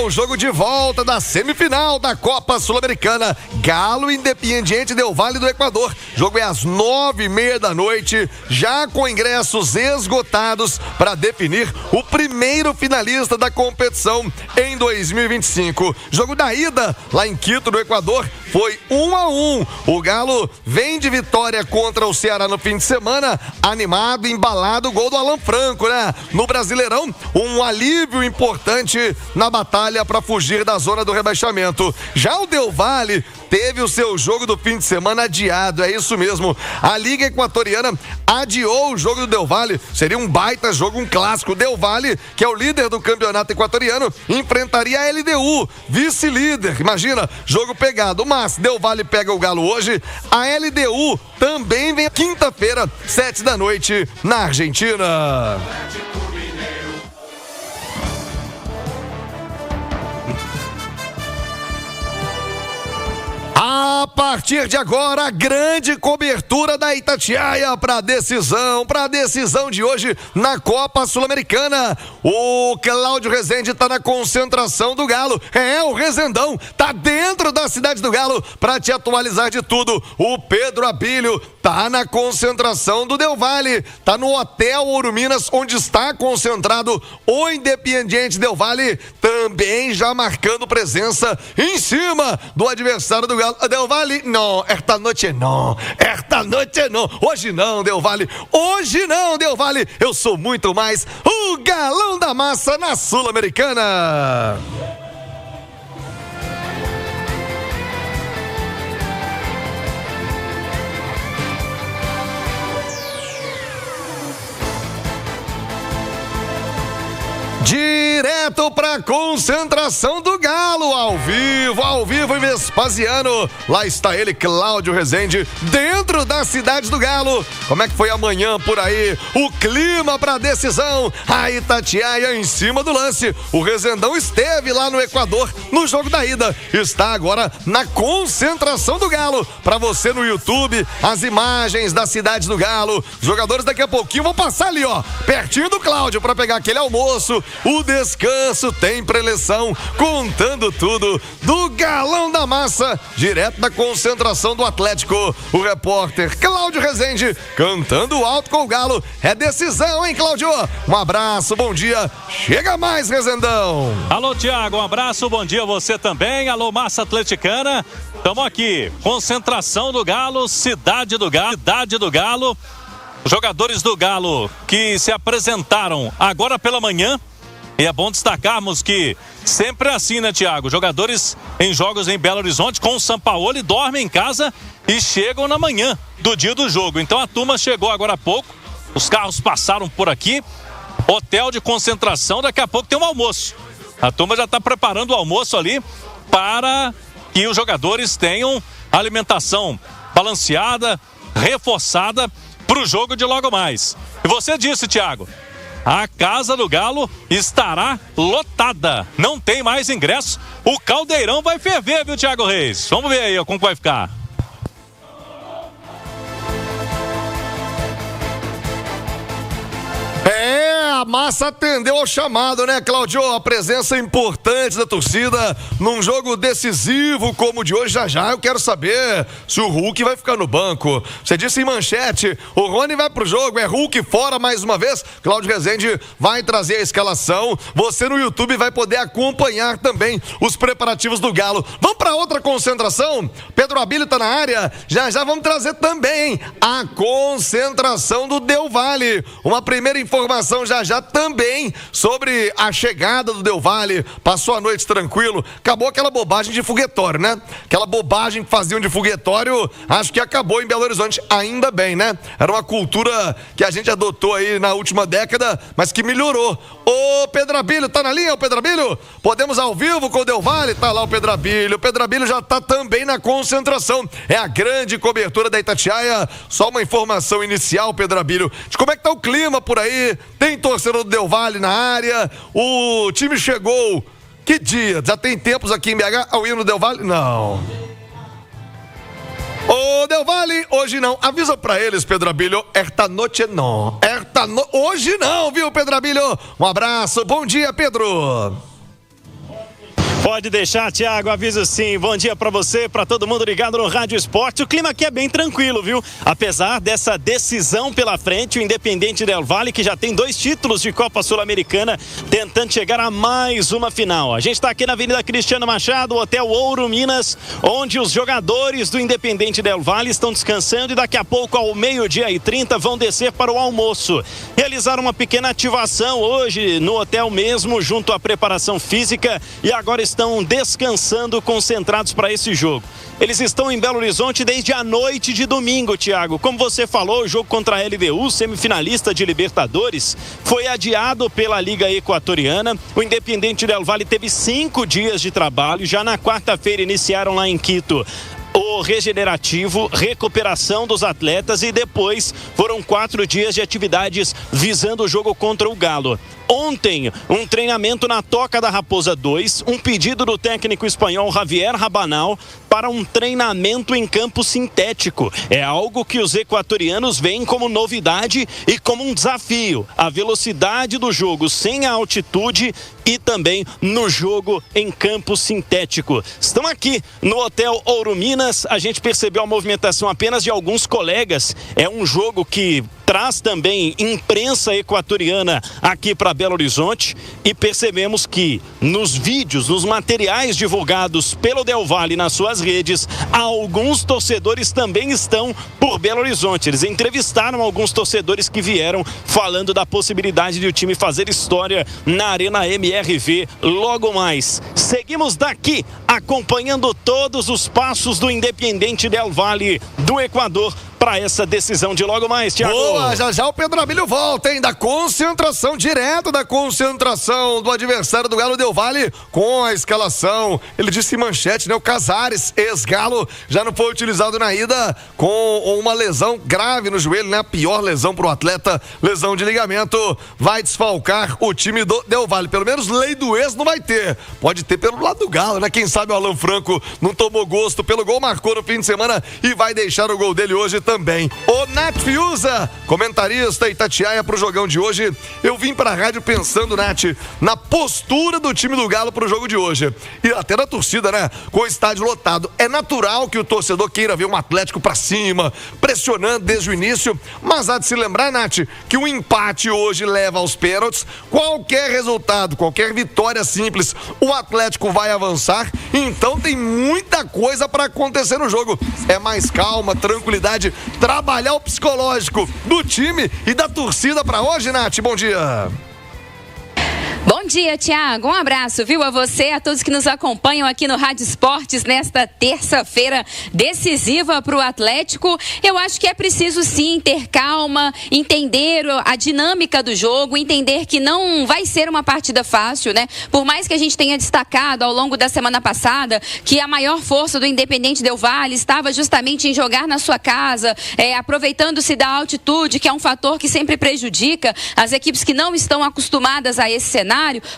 o jogo de volta da semifinal da Copa Sul-Americana. Galo Independiente Del Valle do Equador. Jogo é às 9h30 da noite, já com ingressos esgotados para definir o primeiro finalista da competição em 2025. Jogo da ida lá em Quito, no Equador, foi 1-1. O Galo vem de vitória contra o Ceará no fim de semana, animado, embalado, gol do Alan Franco, né? No Brasileirão, um alívio importante na batalha para fugir da zona do rebaixamento. Já o Del Valle teve o seu jogo do fim de semana adiado, é isso mesmo. A Liga Equatoriana adiou o jogo do Del Valle, seria um baita jogo, um clássico. Del Valle, que é o líder do campeonato equatoriano, enfrentaria a LDU, vice-líder. Imagina, jogo pegado, mas Del Valle pega o Galo hoje, a LDU também vem quinta-feira, 7 da noite, na Argentina. A partir de agora, grande cobertura da Itatiaia para a decisão de hoje na Copa Sul-Americana. O Cláudio Rezende está na concentração do Galo. O Rezendão tá dentro da cidade do Galo para te atualizar de tudo. O Pedro Abílio tá na concentração do Del Valle, tá no Hotel Ouro Minas, onde está concentrado o Independiente Del Valle, também já marcando presença em cima do adversário do Galo. Del Valle, não, esta noite não, hoje não, Del Valle, eu sou muito mais o galão da massa na Sul-Americana. Direto para a concentração do Galo, ao vivo em Vespasiano. Lá está ele, Cláudio Rezende, dentro da cidade do Galo. Como é que foi amanhã por aí? O clima para a decisão. A Itatiaia em cima do lance. O Rezendão esteve lá no Equador no jogo da ida. Está agora na concentração do Galo. Para você no YouTube, as imagens da cidade do Galo. Os jogadores daqui a pouquinho vão passar ali, ó, pertinho do Cláudio, para pegar aquele almoço. O descanso tem preleção, contando tudo do galão da massa, direto da concentração do Atlético. O repórter Cláudio Rezende cantando alto com o Galo. É decisão, hein, Cláudio? Um abraço, bom dia. Chega mais, Rezendão. Alô, Tiago, um abraço, bom dia a você também. Alô, massa atleticana. Estamos aqui, concentração do Galo, cidade do Galo. Jogadores do Galo que se apresentaram agora pela manhã. E é bom destacarmos que sempre é assim, né, Tiago? Jogadores em jogos em Belo Horizonte com o Sampaoli dormem em casa e chegam na manhã do dia do jogo. Então a turma chegou agora há pouco, os carros passaram por aqui, hotel de concentração, daqui a pouco tem um almoço. A turma já está preparando o almoço ali para que os jogadores tenham alimentação balanceada, reforçada para o jogo de logo mais. E você disse, Tiago, a casa do Galo estará lotada. Não tem mais ingresso. O caldeirão vai ferver, viu, Thiago Reis? Vamos ver aí como vai ficar. A massa atendeu ao chamado, né, Cláudio? A presença importante da torcida num jogo decisivo como o de hoje. Já eu quero saber se o Hulk vai ficar no banco. Você disse em manchete, o Rony vai pro jogo, é Hulk fora mais uma vez. Cláudio Rezende vai trazer a escalação. Você no YouTube vai poder acompanhar também os preparativos do Galo. Vamos para outra concentração? Pedro Abílio tá na área. Já vamos trazer também a concentração do Del Valle. Uma primeira informação já também sobre a chegada do Del Valle. Passou a noite tranquilo, acabou aquela bobagem de foguetório, né? Aquela bobagem que faziam de foguetório, acho que acabou em Belo Horizonte, ainda bem, né? Era uma cultura que a gente adotou aí na última década, mas que melhorou. Ô Pedro Abílio, tá na linha, o Pedro Abílio? Podemos ao vivo com o Del Valle? Tá lá o Pedro Abílio já tá também na concentração. É a grande cobertura da Itatiaia. Só uma informação inicial, Pedro Abílio, de como é que tá o clima por aí. Tem torcedor do Del Valle na área, o time chegou, que dia? Já tem tempos aqui em BH ao hino do Del Valle? Não. Ô Del Valle, hoje não, avisa pra eles, Pedro Abílio, esta noite não, hoje não, viu, Pedro Abílio? Um abraço, bom dia, Pedro. Pode deixar, Thiago, aviso sim. Bom dia pra você, pra todo mundo ligado no Rádio Esporte. O clima aqui é bem tranquilo, viu? Apesar dessa decisão pela frente, o Independiente Del Valle, que já tem 2 títulos de Copa Sul-Americana, tentando chegar a mais uma final. A gente tá aqui na Avenida Cristiano Machado, Hotel Ouro Minas, onde os jogadores do Independiente Del Valle estão descansando e daqui a pouco, ao 12h30, vão descer para o almoço. Realizaram uma pequena ativação hoje no hotel mesmo, junto à preparação física, e agora estão descansando, concentrados para esse jogo. Eles estão em Belo Horizonte desde a noite de domingo, Thiago. Como você falou, o jogo contra a LDU, semifinalista de Libertadores, foi adiado pela Liga Equatoriana. O Independiente Del Valle teve 5 dias de trabalho. Já na quarta-feira iniciaram lá em Quito o regenerativo, recuperação dos atletas e depois foram 4 dias de atividades visando o jogo contra o Galo. Ontem, um treinamento na Toca da Raposa 2, um pedido do técnico espanhol Javier Rabanal para um treinamento em campo sintético. É algo que os equatorianos veem como novidade e como um desafio. A velocidade do jogo sem a altitude e também no jogo em campo sintético. Estão aqui no Hotel Ouro Minas, a gente percebeu a movimentação apenas de alguns colegas. É um jogo que traz também imprensa equatoriana aqui para Belo Horizonte e percebemos que nos vídeos, nos materiais divulgados pelo Del Valle nas suas redes, alguns torcedores também estão por Belo Horizonte. Eles entrevistaram alguns torcedores que vieram falando da possibilidade de o time fazer história na Arena MRV logo mais. Seguimos daqui acompanhando todos os passos do Independiente Del Valle do Equador para essa decisão de logo mais, Thiago. Boa, já o Pedro Abílio volta, hein? Da concentração, direto da concentração do adversário do Galo Del Valle com a escalação. Ele disse em manchete, né? O Casares, ex-Galo, já não foi utilizado na ida com uma lesão grave no joelho, né? A pior lesão para o atleta, lesão de ligamento. Vai desfalcar o time do Del Valle. Pelo menos lei do ex não vai ter. Pode ter pelo lado do Galo, né? Quem sabe o Alan Franco não tomou gosto pelo gol, marcou no fim de semana e vai deixar o gol dele hoje também. O Nath Fiuza, comentarista Itatiaia pro jogão de hoje. Eu vim pra rádio pensando, Nath, na postura do time do Galo pro jogo de hoje. E até na torcida, né? Com o estádio lotado. É natural que o torcedor queira ver um Atlético pra cima, pressionando desde o início, mas há de se lembrar, Nath, que o empate hoje leva aos pênaltis. Qualquer resultado, qualquer vitória simples, o Atlético vai avançar. Então tem muita coisa pra acontecer no jogo. É mais calma, tranquilidade, trabalhar o psicológico do time e da torcida para hoje, Nath. Bom dia. Bom dia, Thiago. Um abraço, viu, a você, a todos que nos acompanham aqui no Rádio Esportes nesta terça-feira decisiva para o Atlético. Eu acho que é preciso sim ter calma, entender a dinâmica do jogo, entender que não vai ser uma partida fácil, né? Por mais que a gente tenha destacado ao longo da semana passada que a maior força do Independiente Del Valle estava justamente em jogar na sua casa, aproveitando-se da altitude, que é um fator que sempre prejudica as equipes que não estão acostumadas a esse cenário.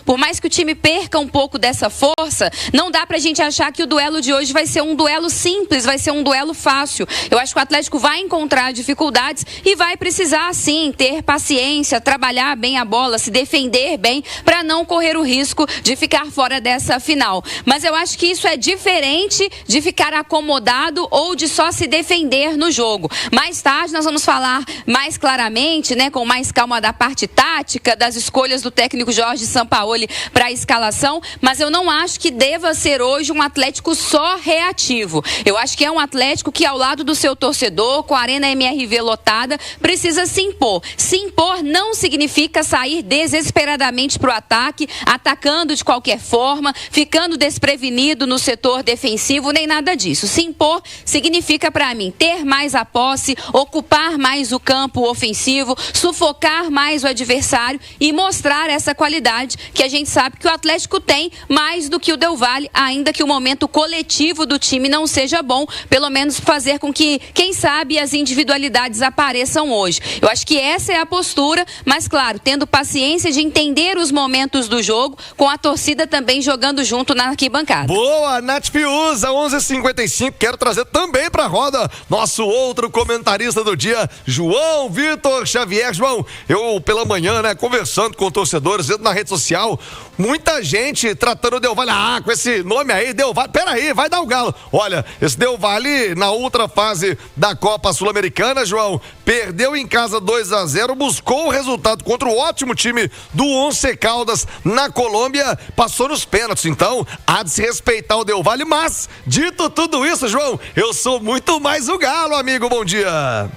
Por mais que o time perca um pouco dessa força, não dá pra gente achar que o duelo de hoje vai ser um duelo simples, vai ser um duelo fácil. Eu acho que o Atlético vai encontrar dificuldades e vai precisar, sim, ter paciência, trabalhar bem a bola, se defender bem, para não correr o risco de ficar fora dessa final. Mas eu acho que isso é diferente de ficar acomodado ou de só se defender no jogo. Mais tarde nós vamos falar mais claramente, né, com mais calma da parte tática, das escolhas do técnico Jorge Sampaoli para a escalação, mas eu não acho que deva ser hoje um Atlético só reativo. Eu acho que é um Atlético que, ao lado do seu torcedor, com a Arena MRV lotada, precisa se impor. Se impor não significa sair desesperadamente para o ataque, atacando de qualquer forma, ficando desprevenido no setor defensivo, nem nada disso. Se impor significa, para mim, ter mais a posse, ocupar mais o campo ofensivo, sufocar mais o adversário e mostrar essa qualidade que a gente sabe que o Atlético tem mais do que o Del Valle, ainda que o momento coletivo do time não seja bom, pelo menos fazer com que, quem sabe, as individualidades apareçam hoje. Eu acho que essa é a postura, mas claro, tendo paciência de entender os momentos do jogo, com a torcida também jogando junto na arquibancada. Boa, Nath Fiuza, 11h55, quero trazer também pra roda nosso outro comentarista do dia, João Vitor Xavier. João, eu pela manhã, né, conversando com torcedores na rede social, social, muita gente tratando o Del Valle, com esse nome aí, Del Valle, peraí, vai dar o Galo. Olha, esse Del Valle, na outra fase da Copa Sul-Americana, João, perdeu em casa 2-0, buscou o resultado contra o ótimo time do Once Caldas na Colômbia, passou nos pênaltis. Então, há de se respeitar o Del Valle, mas, dito tudo isso, João, eu sou muito mais o Galo, amigo. Bom dia.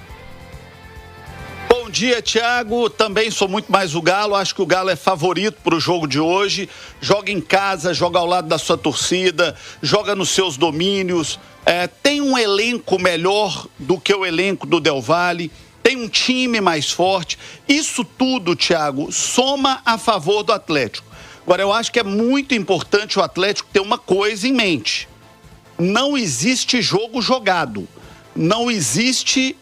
Bom dia, Thiago. Também sou muito mais o Galo. Acho que o Galo é favorito para o jogo de hoje. Joga em casa, joga ao lado da sua torcida, joga nos seus domínios. Tem um elenco melhor do que o elenco do Del Valle. Tem um time mais forte. Isso tudo, Thiago, soma a favor do Atlético. Agora, eu acho que é muito importante o Atlético ter uma coisa em mente. Não existe jogo jogado. Não existe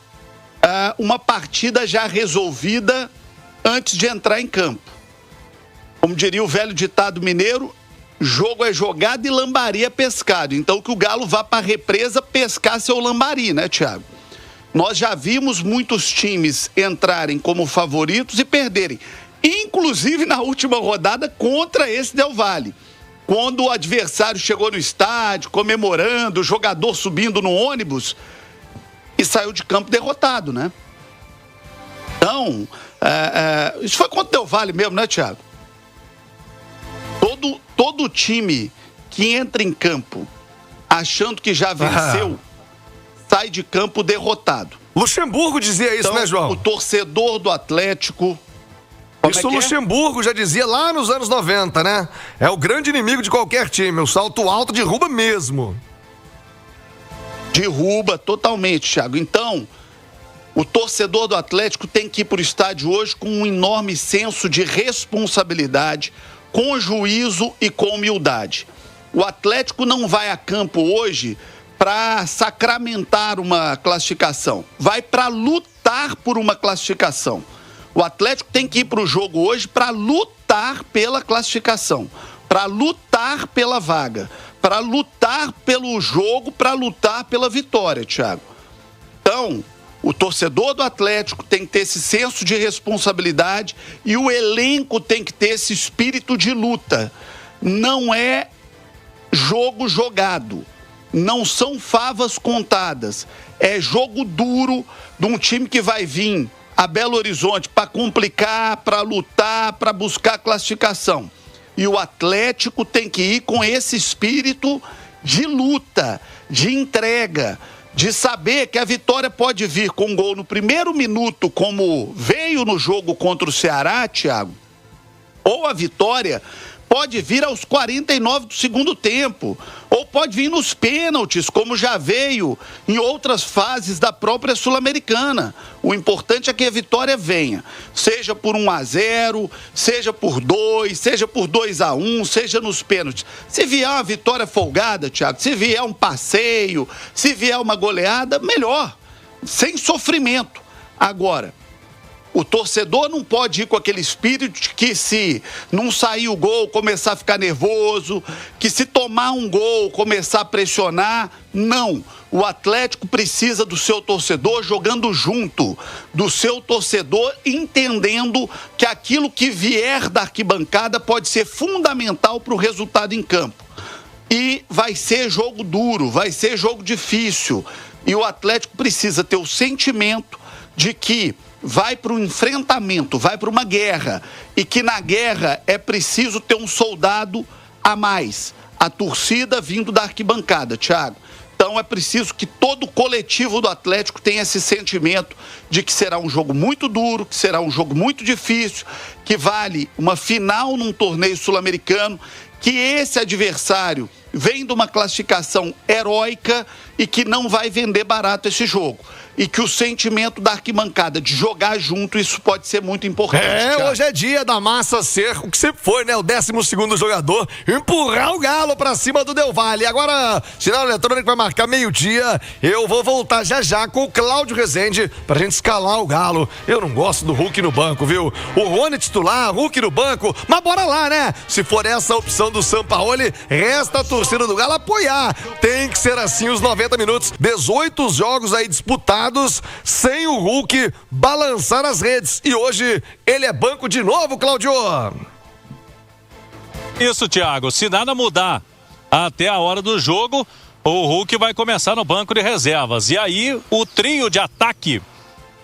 uma partida já resolvida antes de entrar em campo. Como diria o velho ditado mineiro, jogo é jogado e lambari é pescado. Então que o Galo vá para a represa pescar seu lambari, né, Thiago? Nós já vimos muitos times entrarem como favoritos e perderem. Inclusive na última rodada contra esse Del Valle. Quando o adversário chegou no estádio, comemorando, o jogador subindo no ônibus e saiu de campo derrotado, né? Então, isso foi contra o Del Valle mesmo, né, Thiago? Todo time que entra em campo achando que já venceu, sai de campo derrotado. Luxemburgo dizia isso, então, né, João? O torcedor do Atlético... Isso o Luxemburgo já dizia lá nos anos 90, né? É o grande inimigo de qualquer time, o salto alto derruba mesmo. Derruba totalmente, Thiago. Então, o torcedor do Atlético tem que ir para o estádio hoje com um enorme senso de responsabilidade, com juízo e com humildade. O Atlético não vai a campo hoje para sacramentar uma classificação, vai para lutar por uma classificação. O Atlético tem que ir para o jogo hoje para lutar pela classificação, para lutar pela vaga, para lutar pelo jogo, para lutar pela vitória, Thiago. Então, o torcedor do Atlético tem que ter esse senso de responsabilidade e o elenco tem que ter esse espírito de luta. Não é jogo jogado, não são favas contadas, é jogo duro de um time que vai vir a Belo Horizonte para complicar, para lutar, para buscar classificação. E o Atlético tem que ir com esse espírito de luta, de entrega, de saber que a vitória pode vir com um gol no primeiro minuto, como veio no jogo contra o Ceará, Thiago, ou a vitória pode vir aos 49 do segundo tempo, ou pode vir nos pênaltis, como já veio em outras fases da própria Sul-Americana. O importante é que a vitória venha, seja por 1-0, seja por 2, seja por 2-1, seja nos pênaltis. Se vier uma vitória folgada, Thiago, se vier um passeio, se vier uma goleada, melhor, sem sofrimento. Agora, o torcedor não pode ir com aquele espírito de que se não sair o gol, começar a ficar nervoso, que se tomar um gol, começar a pressionar. Não. O Atlético precisa do seu torcedor jogando junto, do seu torcedor entendendo que aquilo que vier da arquibancada pode ser fundamental para o resultado em campo. E vai ser jogo duro, vai ser jogo difícil. E o Atlético precisa ter o sentimento de que vai para o enfrentamento, vai para uma guerra, e que na guerra é preciso ter um soldado a mais, a torcida vindo da arquibancada, Thiago. Então é preciso que todo o coletivo do Atlético tenha esse sentimento de que será um jogo muito duro, que será um jogo muito difícil, que vale uma final num torneio sul-americano, que esse adversário vem de uma classificação heróica e que não vai vender barato esse jogo. E que o sentimento da arquibancada de jogar junto, isso pode ser muito importante. Hoje é dia da Massa ser o que sempre foi, né? O 12º jogador, empurrar o Galo pra cima do Del Valle. Agora, sinal eletrônico vai marcar meio-dia. Eu vou voltar já com o Cláudio Rezende pra gente escalar o Galo. Eu não gosto do Hulk no banco, viu? O Rony titular, Hulk no banco, mas bora lá, né? Se for essa a opção do Sampaoli, resta a torcida do Galo apoiar. Tem que ser assim os 90 minutos. 18 jogos aí disputados sem o Hulk balançar as redes. E hoje ele é banco de novo, Cláudio. Isso, Thiago. Se nada mudar até a hora do jogo, o Hulk vai começar no banco de reservas. E aí, o trio de ataque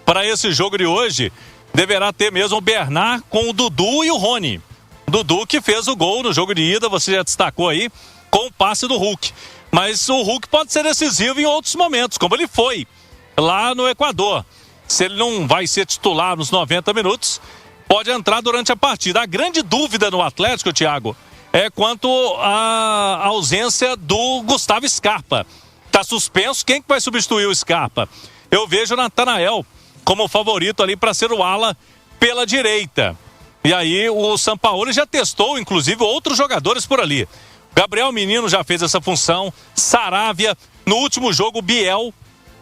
para esse jogo de hoje deverá ter mesmo o Bernard com o Dudu e o Rony. Dudu que fez o gol no jogo de ida, você já destacou aí, com o passe do Hulk. Mas o Hulk pode ser decisivo em outros momentos, como ele foi lá no Equador. Se ele não vai ser titular nos 90 minutos, pode entrar durante a partida. A grande dúvida no Atlético, Thiago, é quanto à ausência do Gustavo Scarpa. Está suspenso, quem que vai substituir o Scarpa? Eu vejo o Natanael como favorito ali para ser o ala pela direita. E aí o Sampaoli já testou, inclusive, outros jogadores por ali. Gabriel Menino já fez essa função, Saravia, no último jogo Biel,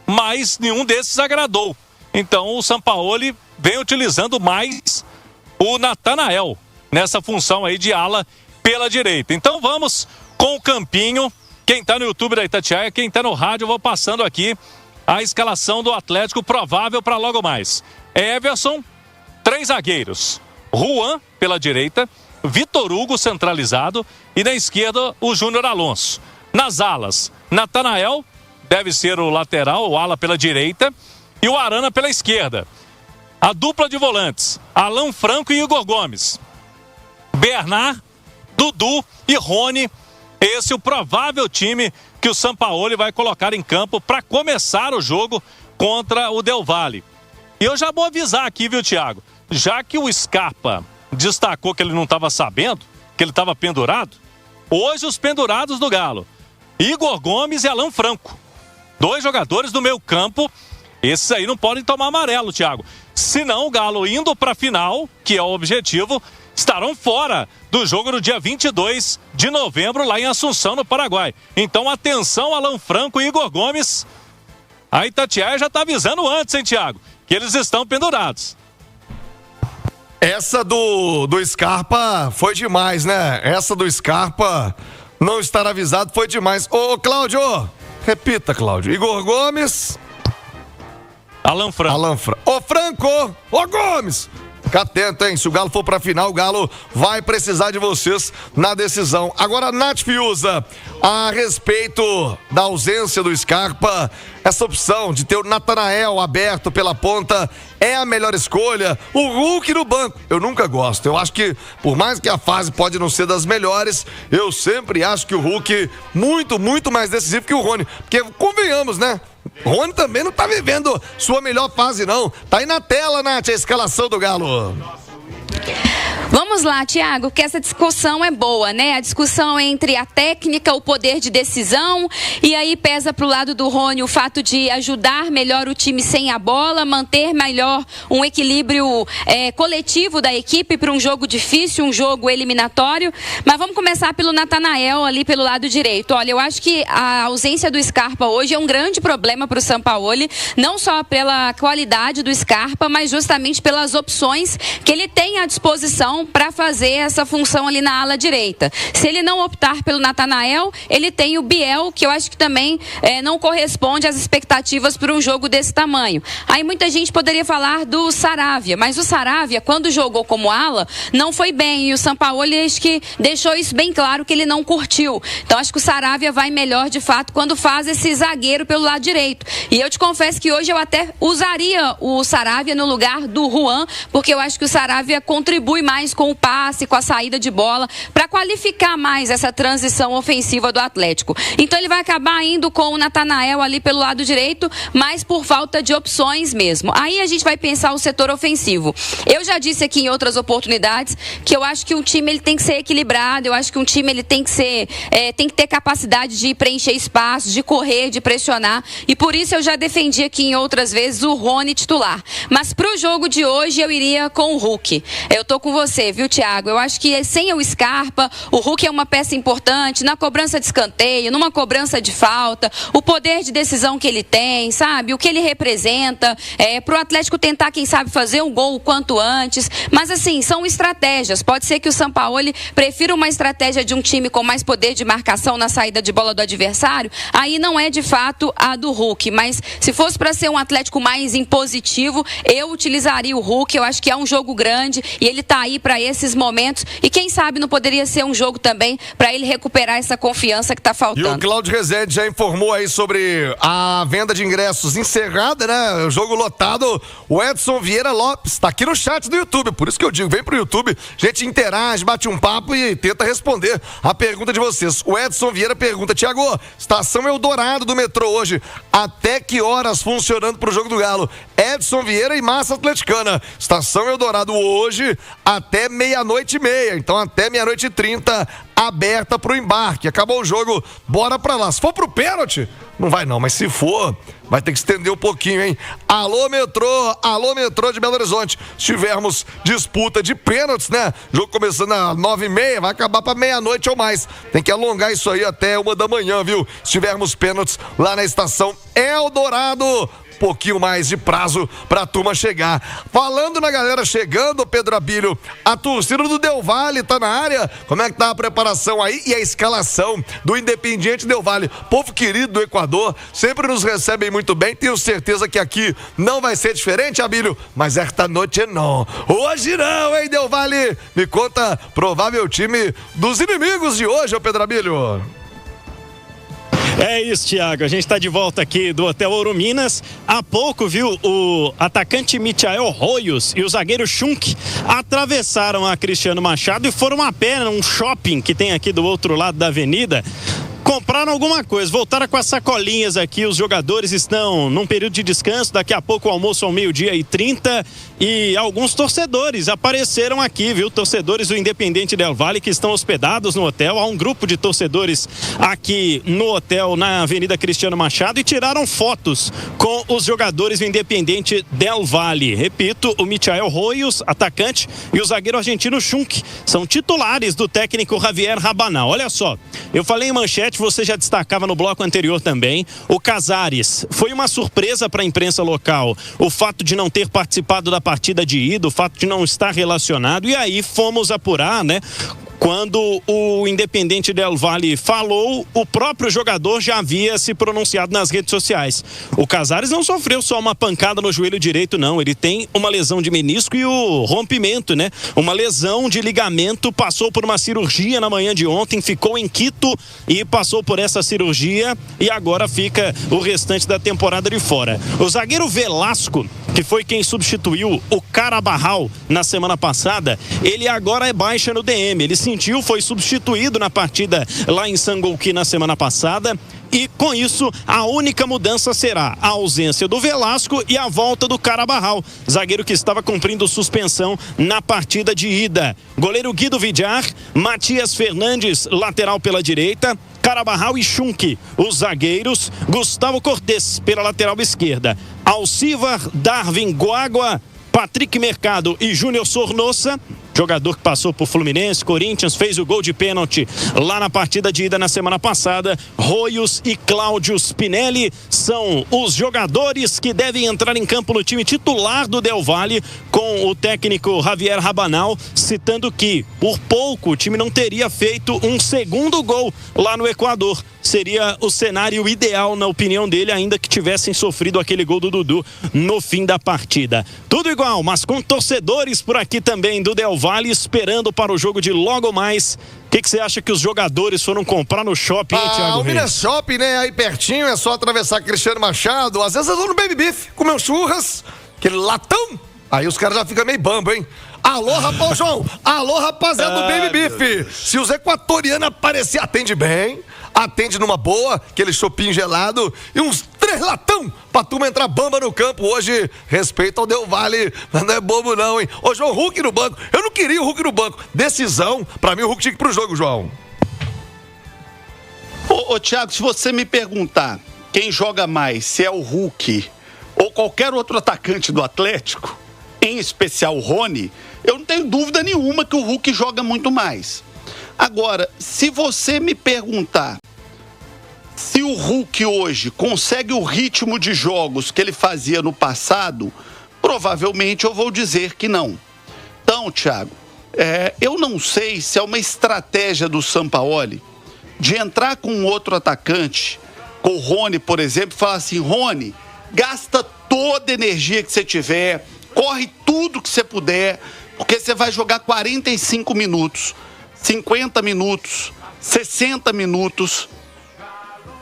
mas nenhum desses agradou. Então o Sampaoli vem utilizando mais o Natanael nessa função aí de ala pela direita. Então vamos com o campinho. Quem está no YouTube da Itatiaia, quem está no rádio, eu vou passando aqui a escalação do Atlético provável para logo mais. Everson, 3 zagueiros. Juan pela direita, Vitor Hugo centralizado e na esquerda o Júnior Alonso. Nas alas, Natanael deve ser o lateral, o ala pela direita e o Arana pela esquerda. A dupla de volantes, Alan Franco e Igor Gomes. Bernard, Dudu e Rony. Esse é o provável time que o Sampaoli vai colocar em campo para começar o jogo contra o Del Valle. E eu já vou avisar aqui, viu, Thiago? Já que o Scarpa destacou que ele não estava sabendo, que ele estava pendurado, hoje os pendurados do Galo, Igor Gomes e Alan Franco. 2 jogadores do meio campo, esses aí não podem tomar amarelo, Thiago. Senão o Galo indo para a final, que é o objetivo, estarão fora do jogo no dia 22 de novembro lá em Assunção, no Paraguai. Então atenção, Alan Franco e Igor Gomes. A Itatiaia já está avisando antes, hein, Thiago, que eles estão pendurados. Essa do Scarpa foi demais, né? Essa do Scarpa não estar avisado foi demais. Ô, Cláudio, repita, Cláudio. Igor Gomes. Alan Franco. Ô, Franco! Ô, Gomes! Fica atento, hein? Se o Galo for pra final, o Galo vai precisar de vocês na decisão. Agora, Nath Fiuza, a respeito da ausência do Scarpa, essa opção de ter o Natanael aberto pela ponta é a melhor escolha. O Hulk no banco, eu nunca gosto. Eu acho que, por mais que a fase pode não ser das melhores, eu sempre acho que o Hulk muito, muito mais decisivo que o Rony. Porque, convenhamos, né? Rony também não tá vivendo sua melhor fase, não. Tá aí na tela, Nath, a escalação do Galo. Vamos lá, Thiago, que essa discussão é boa, né? A discussão entre a técnica, o poder de decisão, e aí pesa pro lado do Rony o fato de ajudar melhor o time sem a bola, manter melhor um equilíbrio coletivo da equipe para um jogo difícil, um jogo eliminatório. Mas vamos começar pelo Natanael ali pelo lado direito. Olha, eu acho que a ausência do Scarpa hoje é um grande problema para o Sampaoli, não só pela qualidade do Scarpa, mas justamente pelas opções que ele tem à disposição para fazer essa função ali na ala direita. Se ele não optar pelo Natanael, ele tem o Biel, que eu acho que também não corresponde às expectativas para um jogo desse tamanho. Aí muita gente poderia falar do Saravia, mas o Saravia, quando jogou como ala, não foi bem, e o Sampaoli acho que deixou isso bem claro que ele não curtiu. Então acho que o Saravia vai melhor de fato quando faz esse zagueiro pelo lado direito. E eu te confesso que hoje eu até usaria o Saravia no lugar do Juan, porque eu acho que o Saravia contribui mais com o passe, com a saída de bola, para qualificar mais essa transição ofensiva do Atlético. Então ele vai acabar indo com o Natanael ali pelo lado direito, mas por falta de opções mesmo. Aí a gente vai pensar o setor ofensivo. Eu já disse aqui em outras oportunidades que eu acho que um time ele tem que ser equilibrado, eu acho que um time ele tem que ser, tem que ter capacidade de preencher espaços, de correr, de pressionar, e por isso eu já defendi aqui em outras vezes o Rony titular. Mas pro jogo de hoje eu iria com o Hulk. Eu tô com você, viu, Thiago? Eu acho que sem o Scarpa, o Hulk é uma peça importante na cobrança de escanteio, numa cobrança de falta, o poder de decisão que ele tem, sabe? O que ele representa, pro Atlético tentar, quem sabe, fazer um gol o quanto antes. Mas assim, são estratégias. Pode ser que o Sampaoli prefira uma estratégia de um time com mais poder de marcação na saída de bola do adversário. Aí não é de fato a do Hulk, mas se fosse para ser um Atlético mais impositivo, eu utilizaria o Hulk. Eu acho que é um jogo grande e ele tá aí para esses momentos e quem sabe não poderia ser um jogo também para ele recuperar essa confiança que tá faltando. E o Cláudio Rezende já informou aí sobre a venda de ingressos encerrada, né? O jogo lotado. O Edson Vieira Lopes tá aqui no chat do YouTube, por isso que eu digo, vem pro YouTube, a gente interage, bate um papo e tenta responder a pergunta de vocês. O Edson Vieira pergunta: Thiago, estação Eldorado do metrô hoje, até que horas funcionando pro jogo do Galo? Edson Vieira e Massa Atleticana. Estação Eldorado hoje até 00:30, então até 00:30 aberta pro embarque. Acabou o jogo, bora pra lá. Se for pro pênalti, não vai não, mas se for, vai ter que estender um pouquinho, hein? Alô metrô de Belo Horizonte. Se tivermos disputa de pênaltis, né? Jogo começando às 9:30, vai acabar pra 00:00 ou mais. Tem que alongar isso aí até 1h, viu? Se tivermos pênaltis lá na estação Eldorado, pouquinho mais de prazo pra turma chegar. Falando na galera chegando, Pedro Abílio, a torcida do Del Valle tá na área. Como é que tá a preparação aí e a escalação do Independiente Del Valle? Povo querido do Equador, sempre nos recebem muito bem. Tenho certeza que aqui não vai ser diferente, Abílio, mas esta noite não. Hoje não, hein, Del Valle? Me conta provável time dos inimigos de hoje, ô Pedro Abílio. É isso, Thiago. A gente está de volta aqui do Hotel Ouro Minas. Há pouco, viu, o atacante Michael Royos e o zagueiro Schunk atravessaram a Cristiano Machado e foram a pé num shopping que tem aqui do outro lado da avenida. Compraram alguma coisa, voltaram com as sacolinhas aqui. Os jogadores estão num período de descanso. Daqui a pouco o almoço ao 12:30. E alguns torcedores apareceram aqui, viu? Torcedores do Independiente Del Valle que estão hospedados no hotel. Há um grupo de torcedores aqui no hotel na Avenida Cristiano Machado e tiraram fotos com os jogadores do Independiente Del Valle. Repito, o Michael Royos, atacante, e o zagueiro argentino Schunk são titulares do técnico Javier Rabanal. Olha só, eu falei em manchete, você já destacava no bloco anterior também. O Casares foi uma surpresa para a imprensa local. O fato de não ter participado da partida de ida, o fato de não estar relacionado, e aí fomos apurar, né? Quando o Independiente Del Valle falou, o próprio jogador já havia se pronunciado nas redes sociais. O Casares não sofreu só uma pancada no joelho direito, não. Ele tem uma lesão de menisco e o rompimento, né? Uma lesão de ligamento, passou por uma cirurgia na manhã de ontem, ficou em Quito e passou por essa cirurgia e agora fica o restante da temporada de fora. O zagueiro Velasco, que foi quem substituiu o Carabarral na semana passada, ele agora é baixa no DM. Ele sentiu, foi substituído na partida lá em Sangolquí na semana passada. E com isso, a única mudança será a ausência do Velasco e a volta do Carabarral, zagueiro que estava cumprindo suspensão na partida de ida. Goleiro Guido Vidjar, Matias Fernandes, lateral pela direita, Carabarral e Schunk, os zagueiros, Gustavo Cortes pela lateral esquerda, Alcivar, Darwin Guagua, Patrick Mercado e Júnior Sornosa, jogador que passou por Fluminense, Corinthians, fez o gol de pênalti lá na partida de ida na semana passada. Royos e Cláudio Spinelli são os jogadores que devem entrar em campo no time titular do Del Valle, com o técnico Javier Rabanal citando que por pouco o time não teria feito um segundo gol lá no Equador. Seria o cenário ideal, na opinião dele, ainda que tivessem sofrido aquele gol do Dudu no fim da partida. Tudo igual, mas com torcedores por aqui também do Del Valle esperando para o jogo de logo mais. O que você acha que os jogadores foram comprar no shopping, hein, Thiago o Minas Shopping, né? Aí pertinho, é só atravessar Cristiano Machado. Às vezes eu vou no Baby Beef, comer um churras, aquele latão. Aí os caras já ficam meio bambo, hein? Alô, rapaz, João. Alô, rapaziada do Baby Beef. Se os equatorianos aparecer, atende bem. Atende numa boa, aquele chopinho gelado e uns 3 latão pra turma entrar bamba no campo hoje. Respeito ao Del Valle, mas não é bobo não, hein? Ô, João, Hulk no banco. Eu não queria o Hulk no banco. Decisão, pra mim o Hulk tinha que ir pro jogo, João. Ô, Thiago, se você me perguntar quem joga mais, se é o Hulk ou qualquer outro atacante do Atlético, em especial o Rony, eu não tenho dúvida nenhuma que o Hulk joga muito mais. Agora, se você me perguntar se o Hulk hoje consegue o ritmo de jogos que ele fazia no passado, provavelmente eu vou dizer que não. Então, Thiago, eu não sei se é uma estratégia do Sampaoli de entrar com um outro atacante, com o Rony, por exemplo, e falar assim: Rony, gasta toda a energia que você tiver, corre tudo que você puder, Porque você vai jogar 45 minutos, 50 minutos, 60 minutos,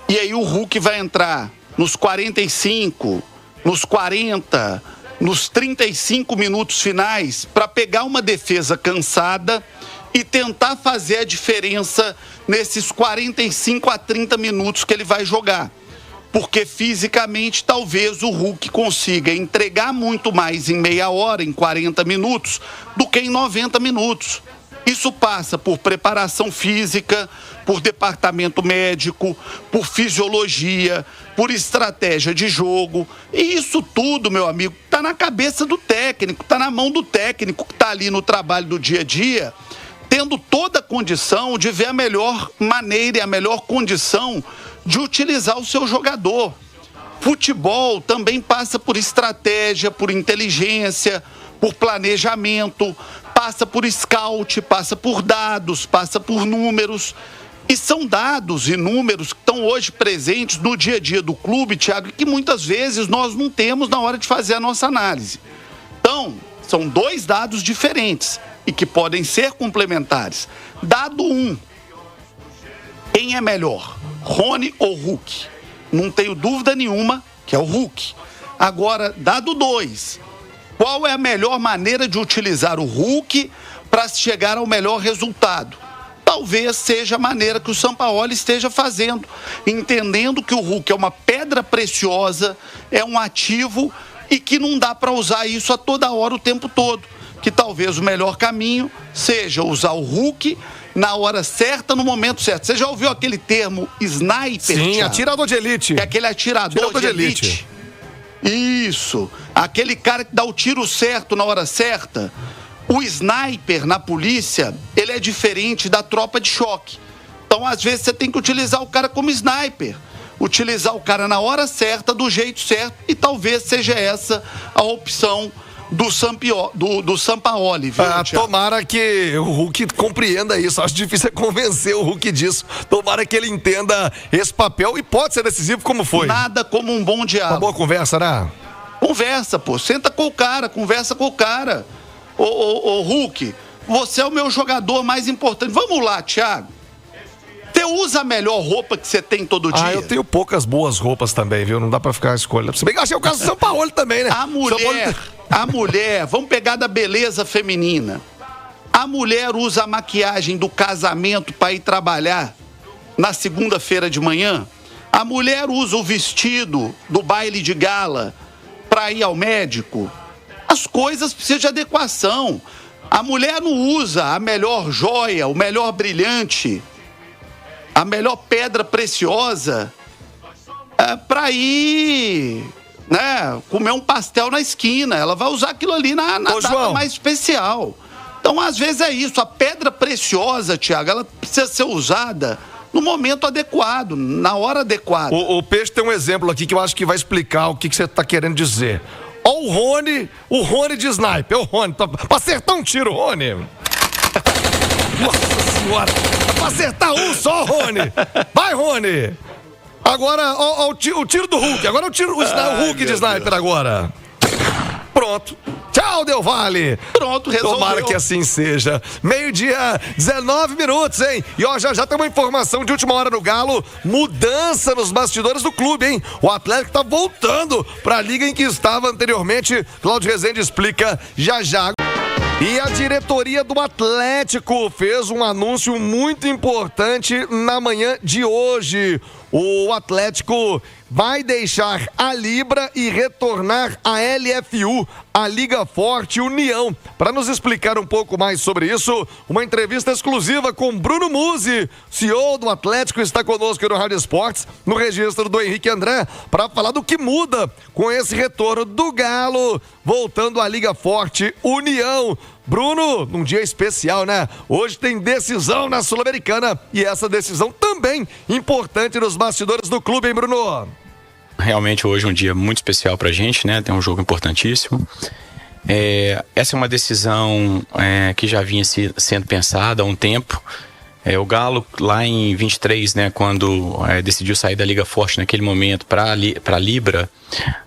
e aí o Hulk vai entrar nos 45, nos 40, nos 35 minutos finais para pegar uma defesa cansada e tentar fazer a diferença nesses 45 a 30 minutos que ele vai jogar. Porque fisicamente talvez o Hulk consiga entregar muito mais em meia hora, em 40 minutos, do que em 90 minutos. Isso passa por preparação física, por departamento médico, por fisiologia, por estratégia de jogo. E isso tudo, meu amigo, está na cabeça do técnico, está na mão do técnico que está ali no trabalho do dia a dia, tendo toda a condição de ver a melhor maneira e a melhor condição de utilizar o seu jogador. Futebol também passa por estratégia, por inteligência, por planejamento, passa por scout, passa por dados, passa por números. E são dados e números que estão hoje presentes no dia a dia do clube, Thiago, e que muitas vezes nós não temos na hora de fazer a nossa análise. Então, são dois dados diferentes e que podem ser complementares. Dado 1, quem é melhor, Rony ou Hulk? Não tenho dúvida nenhuma que é o Hulk. Agora, dado 2, qual é a melhor maneira de utilizar o Hulk para chegar ao melhor resultado? Talvez seja a maneira que o Sampaoli esteja fazendo, entendendo que o Hulk é uma pedra preciosa, é um ativo e que não dá para usar isso a toda hora, o tempo todo. Que talvez o melhor caminho seja usar o Hulk na hora certa, no momento certo. Você já ouviu aquele termo sniper? Sim, Thiago? atirador de elite. Que é aquele atirador de elite. Isso, aquele cara que dá o tiro certo na hora certa. O sniper na polícia, ele é diferente da tropa de choque. Então, às vezes, você tem que utilizar o cara como sniper. Utilizar o cara na hora certa, do jeito certo, e talvez seja essa a opção do Sampaoli, viu, tomara que o Hulk compreenda isso. Acho difícil convencer o Hulk disso. Tomara que ele entenda esse papel e pode ser decisivo como foi. Nada como um bom diálogo. Uma boa conversa, né? Conversa, pô. Senta com o cara, conversa com o cara. Ô Hulk, você é o meu jogador mais importante. Vamos lá, Thiago. Você usa a melhor roupa que você tem todo dia? Eu tenho poucas boas roupas também, viu? Não dá pra ficar escolhendo. Se bem que eu achei o caso do Sampaoli também, né? A mulher, vamos pegar da beleza feminina. A mulher usa a maquiagem do casamento para ir trabalhar na segunda-feira de manhã. A mulher usa o vestido do baile de gala para ir ao médico. As coisas precisam de adequação. A mulher não usa a melhor joia, o melhor brilhante, a melhor pedra preciosa para ir, né, comer um pastel na esquina. Ela vai usar aquilo ali na data mais especial. Então, às vezes é isso. A pedra preciosa, Thiago, ela precisa ser usada no momento adequado, na hora adequada. O Peixe tem um exemplo aqui que eu acho que vai explicar o que você está querendo dizer. Ó o Rony de sniper. O Rony, pra acertar um tiro, Rony. Nossa senhora, pra acertar um só, Rony. Vai, Rony. Agora, ó, o tiro do Hulk. Agora o Hulk de sniper Deus. Agora. Pronto. Tchau, Del Valle. Pronto, resolveu. Tomara que assim seja. 12h, 19 minutos, hein? E ó, já tem uma informação de última hora no Galo. Mudança nos bastidores do clube, hein? O Atlético tá voltando pra liga em que estava anteriormente. Cláudio Rezende explica já. E a diretoria do Atlético fez um anúncio muito importante na manhã de hoje. O Atlético vai deixar a Libra e retornar à LFU, a Liga Forte União. Para nos explicar um pouco mais sobre isso, uma entrevista exclusiva com Bruno Musi, CEO do Atlético, está conosco no Rádio Esportes, no registro do Henrique André, para falar do que muda com esse retorno do Galo, voltando à Liga Forte União. Bruno, num dia especial, né? Hoje tem decisão na Sul-Americana e essa decisão também importante nos bastidores do clube, hein, Bruno? Realmente hoje é um dia muito especial pra gente, né? Tem um jogo importantíssimo. Essa é uma decisão que já vinha sendo pensada há um tempo. O Galo, lá em 23, né, quando decidiu sair da Liga Forte naquele momento para a Libra,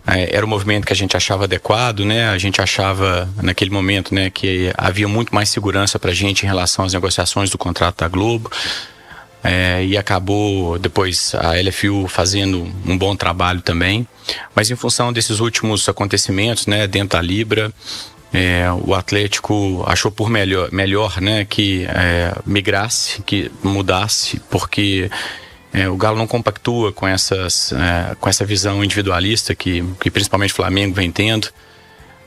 era um movimento que a gente achava adequado, né? A gente achava naquele momento, né, que havia muito mais segurança para a gente em relação às negociações do contrato da Globo. E acabou depois a LFU fazendo um bom trabalho também. Mas em função desses últimos acontecimentos, né, dentro da Libra, o Atlético achou por melhor, né, que migrasse, que mudasse, porque o Galo não compactua com essa visão individualista que principalmente o Flamengo vem tendo.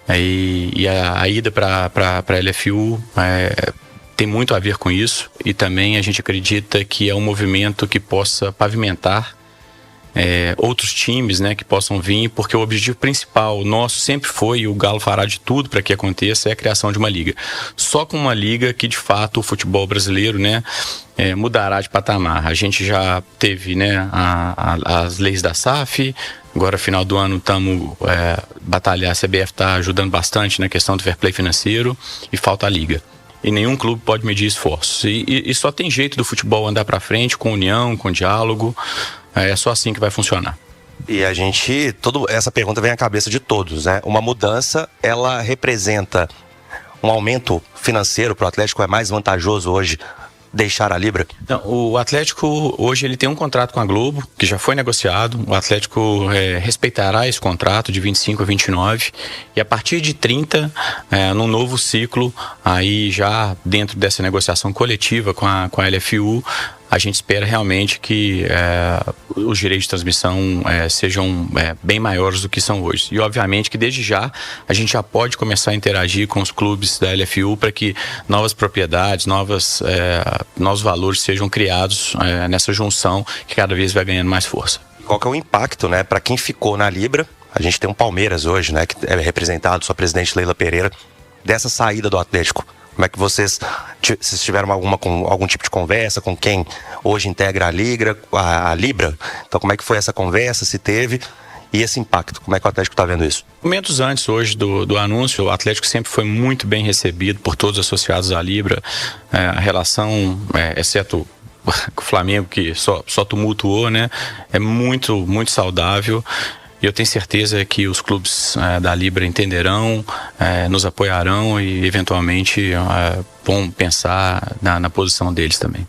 E a ida para a LFU tem muito a ver com isso, e também a gente acredita que é um movimento que possa pavimentar outros times, né, que possam vir, porque o objetivo principal nosso sempre foi, e o Galo fará de tudo para que aconteça, é a criação de uma liga. Só com uma liga que de fato o futebol brasileiro, né, mudará de patamar. A gente já teve, né, as leis da SAF. Agora, final do ano, estamos batalhar. A CBF está ajudando bastante na questão do fair play financeiro, e falta a liga. E nenhum clube pode medir esforços. E só tem jeito do futebol andar para frente, com união, com diálogo. É só assim que vai funcionar. E essa pergunta vem à cabeça de todos, né? Uma mudança, ela representa um aumento financeiro para o Atlético? É mais vantajoso hoje deixar a Libra? Não, o Atlético hoje ele tem um contrato com a Globo, que já foi negociado. O Atlético respeitará esse contrato de 25 a 29, e a partir de 30, num novo ciclo, aí já dentro dessa negociação coletiva com a LFU, a gente espera realmente que os direitos de transmissão sejam bem maiores do que são hoje. E obviamente que desde já a gente já pode começar a interagir com os clubes da LFU para que novas propriedades, novos valores sejam criados nessa junção que cada vez vai ganhando mais força. Qual que é o impacto, né, para quem ficou na Libra? A gente tem um Palmeiras hoje, né, que é representado, sua presidente Leila Pereira, dessa saída do Atlético. Como é que vocês tiveram algum tipo de conversa com quem hoje integra a Libra? Então, como é que foi essa conversa, se teve, e esse impacto? Como é que o Atlético está vendo isso? Momentos antes hoje do anúncio, o Atlético sempre foi muito bem recebido por todos os associados à Libra. A relação, exceto com o Flamengo, que só tumultuou, né, é muito, muito saudável. E eu tenho certeza que os clubes da Libra entenderão, nos apoiarão e, eventualmente, vão pensar na posição deles também.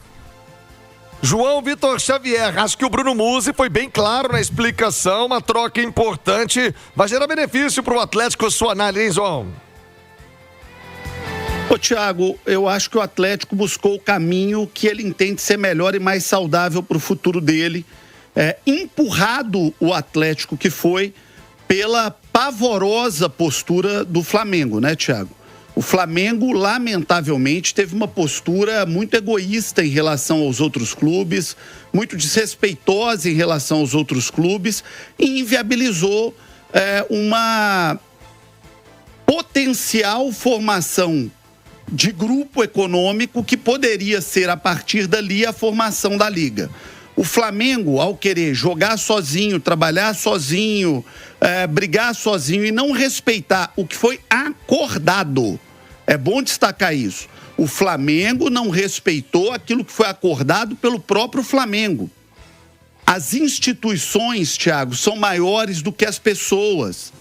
João Vitor Xavier, acho que o Bruno Musi foi bem claro na explicação, uma troca importante, vai gerar benefício para o Atlético, sua análise, hein, João? Ô, Thiago, eu acho que o Atlético buscou o caminho que ele entende ser melhor e mais saudável para o futuro dele. Empurrado o Atlético que foi pela pavorosa postura do Flamengo, né, Thiago? O Flamengo, lamentavelmente, teve uma postura muito egoísta em relação aos outros clubes, muito desrespeitosa em relação aos outros clubes, e inviabilizou uma potencial formação de grupo econômico que poderia ser, a partir dali, a formação da Liga. O Flamengo, ao querer jogar sozinho, trabalhar sozinho, brigar sozinho e não respeitar o que foi acordado, é bom destacar isso. O Flamengo não respeitou aquilo que foi acordado pelo próprio Flamengo. As instituições, Thiago, são maiores do que as pessoas.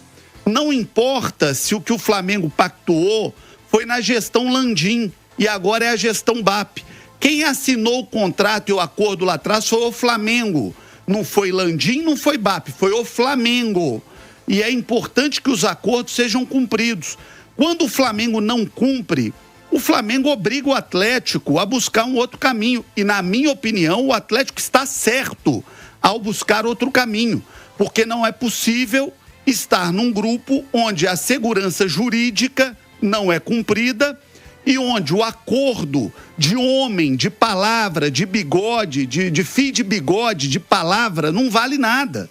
Não importa se o que o Flamengo pactuou foi na gestão Landim e agora é a gestão BAP. Quem assinou o contrato e o acordo lá atrás foi o Flamengo. Não foi Landim, não foi BAP, foi o Flamengo. E é importante que os acordos sejam cumpridos. Quando o Flamengo não cumpre, o Flamengo obriga o Atlético a buscar um outro caminho. E, na minha opinião, o Atlético está certo ao buscar outro caminho. Porque não é possível estar num grupo onde a segurança jurídica não é cumprida e onde o acordo de homem, de palavra, de bigode, de fio de bigode, de palavra, não vale nada.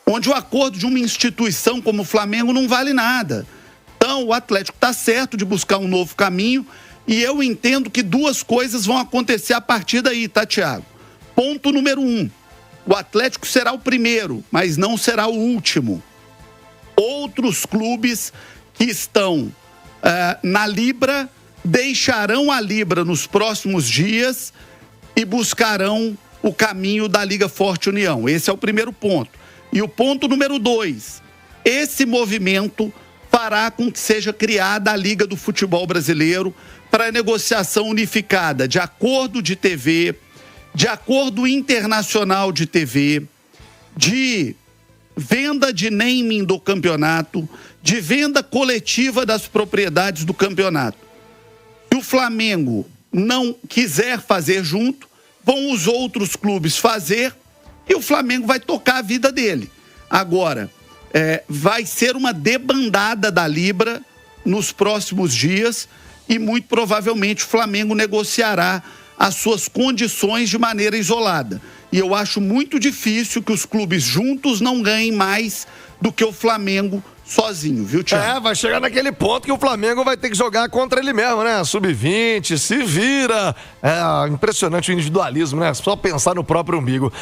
Onde o acordo de uma instituição como o Flamengo não vale nada. Então, o Atlético está certo de buscar um novo caminho e eu entendo que duas coisas vão acontecer a partir daí, tá, Thiago? Ponto número 1. O Atlético será o primeiro, mas não será o último. Outros clubes que estão na Libra deixarão a Libra nos próximos dias e buscarão o caminho da Liga Forte União. Esse é o primeiro ponto. E o ponto número 2, esse movimento fará com que seja criada a Liga do Futebol Brasileiro para negociação unificada de acordo de TV, de acordo internacional de TV, de venda de naming do campeonato, de venda coletiva das propriedades do campeonato. Se o Flamengo não quiser fazer junto, vão os outros clubes fazer e o Flamengo vai tocar a vida dele. Agora, vai ser uma debandada da Libra nos próximos dias e muito provavelmente o Flamengo negociará as suas condições de maneira isolada. E eu acho muito difícil que os clubes juntos não ganhem mais do que o Flamengo sozinho, viu, Thiago? Vai chegar naquele ponto que o Flamengo vai ter que jogar contra ele mesmo, né? Sub-20, se vira. É impressionante o individualismo, né? Só pensar no próprio umbigo.